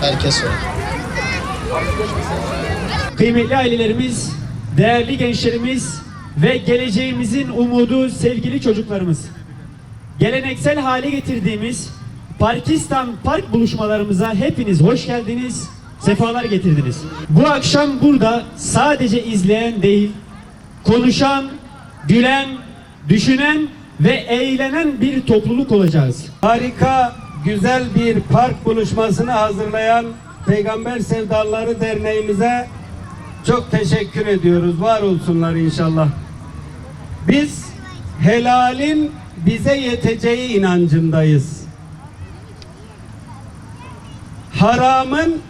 Herkes var. Kıymetli ailelerimiz, değerli gençlerimiz ve geleceğimizin umudu sevgili çocuklarımız. Geleneksel hale getirdiğimiz Parkistan Park buluşmalarımıza hepiniz hoş geldiniz, sefalar getirdiniz. Bu akşam burada sadece izleyen değil, konuşan, gülen, düşünen ve eğlenen bir topluluk olacağız. Harika, güzel bir park buluşmasını hazırlayan Peygamber Sevdalıları Derneğimize çok teşekkür ediyoruz. Var olsunlar inşallah. Biz helalin bize yeteceği inancındayız. Haramın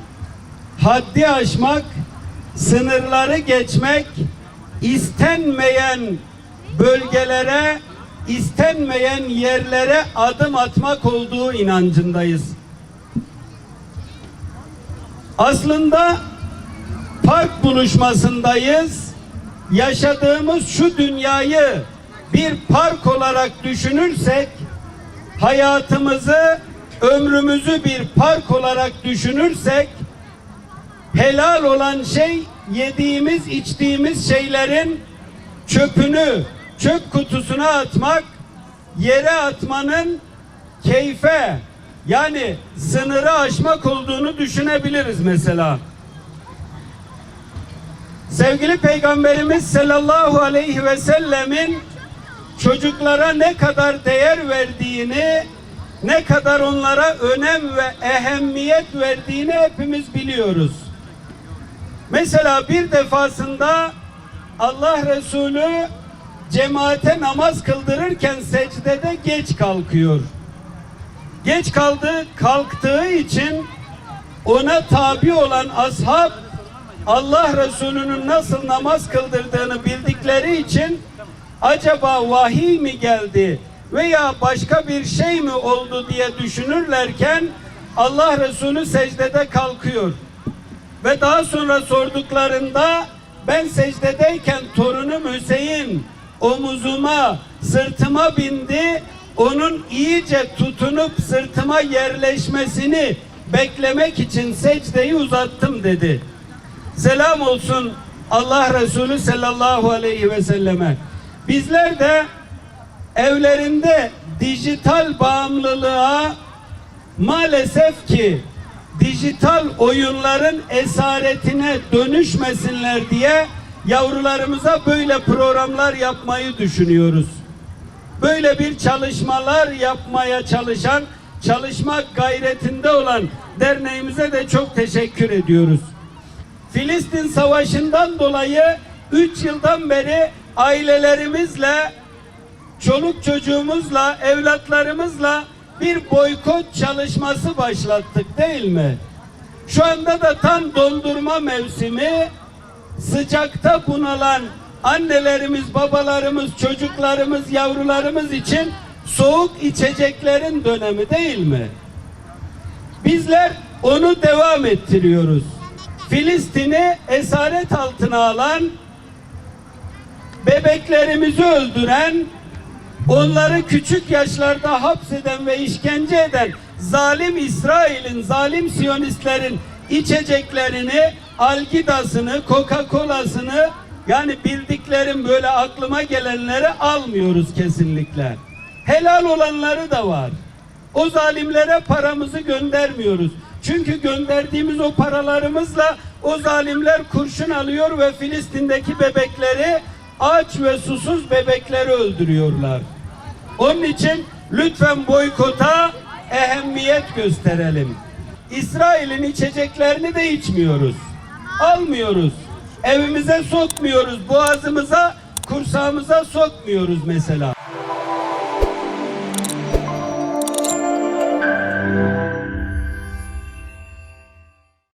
haddi aşmak, sınırları geçmek, istenmeyen bölgelere, istenmeyen yerlere adım atmak olduğu inancındayız. Aslında park buluşmasındayız. Yaşadığımız şu dünyayı bir park olarak düşünürsek, hayatımızı, ömrümüzü bir park olarak düşünürsek, helal olan şey yediğimiz, içtiğimiz şeylerin çöpünü çöp kutusuna atmak, yere atmanın keyfe, yani sınırı aşmak olduğunu düşünebiliriz mesela. Sevgili Peygamberimiz sallallahu aleyhi ve sellemin çocuklara ne kadar değer verdiğini, ne kadar onlara önem ve ehemmiyet verdiğini hepimiz biliyoruz. Mesela bir defasında Allah Resulü cemaate namaz kıldırırken secdede geç kalkıyor. Geç kalktığı için ona tabi olan ashab Allah Resulü'nün nasıl namaz kıldırdığını bildikleri için acaba vahiy mi geldi veya başka bir şey mi oldu diye düşünürlerken Allah Resulü secdede kalkıyor. Ve daha sonra sorduklarında ben secdedeyken torunum Hüseyin omuzuma, sırtıma bindi, onun iyice tutunup sırtıma yerleşmesini beklemek için secdeyi uzattım dedi. Selam olsun Allah Resulü sallallahu aleyhi ve selleme. Bizler de evlerinde dijital bağımlılığa, maalesef ki dijital oyunların esaretine dönüşmesinler diye yavrularımıza böyle programlar yapmayı düşünüyoruz. Böyle bir çalışmalar yapmaya çalışan, çalışmak gayretinde olan derneğimize de çok teşekkür ediyoruz. Filistin Savaşı'ndan dolayı 3 yıldan beri ailelerimizle, çoluk çocuğumuzla, evlatlarımızla bir boykot çalışması başlattık değil mi? Şu anda da tam dondurma mevsimi, sıcakta bunalan annelerimiz, babalarımız, çocuklarımız, yavrularımız için soğuk içeceklerin dönemi değil mi? Bizler onu devam ettiriyoruz. Filistin'i esaret altına alan, bebeklerimizi öldüren, onları küçük yaşlarda hapseden ve işkence eden zalim İsrail'in, zalim Siyonistlerin içeceklerini, Algidas'ını, Coca-Cola'sını, yani bildiklerim böyle aklıma gelenleri almıyoruz kesinlikle. Helal olanları da var. O zalimlere paramızı göndermiyoruz. Çünkü gönderdiğimiz o paralarımızla o zalimler kurşun alıyor ve Filistin'deki bebekleri, aç ve susuz bebekleri öldürüyorlar. Onun için lütfen boykota ehemmiyet gösterelim. İsrail'in içeceklerini de içmiyoruz. Almıyoruz. Evimize sokmuyoruz. Boğazımıza, kursağımıza sokmuyoruz mesela.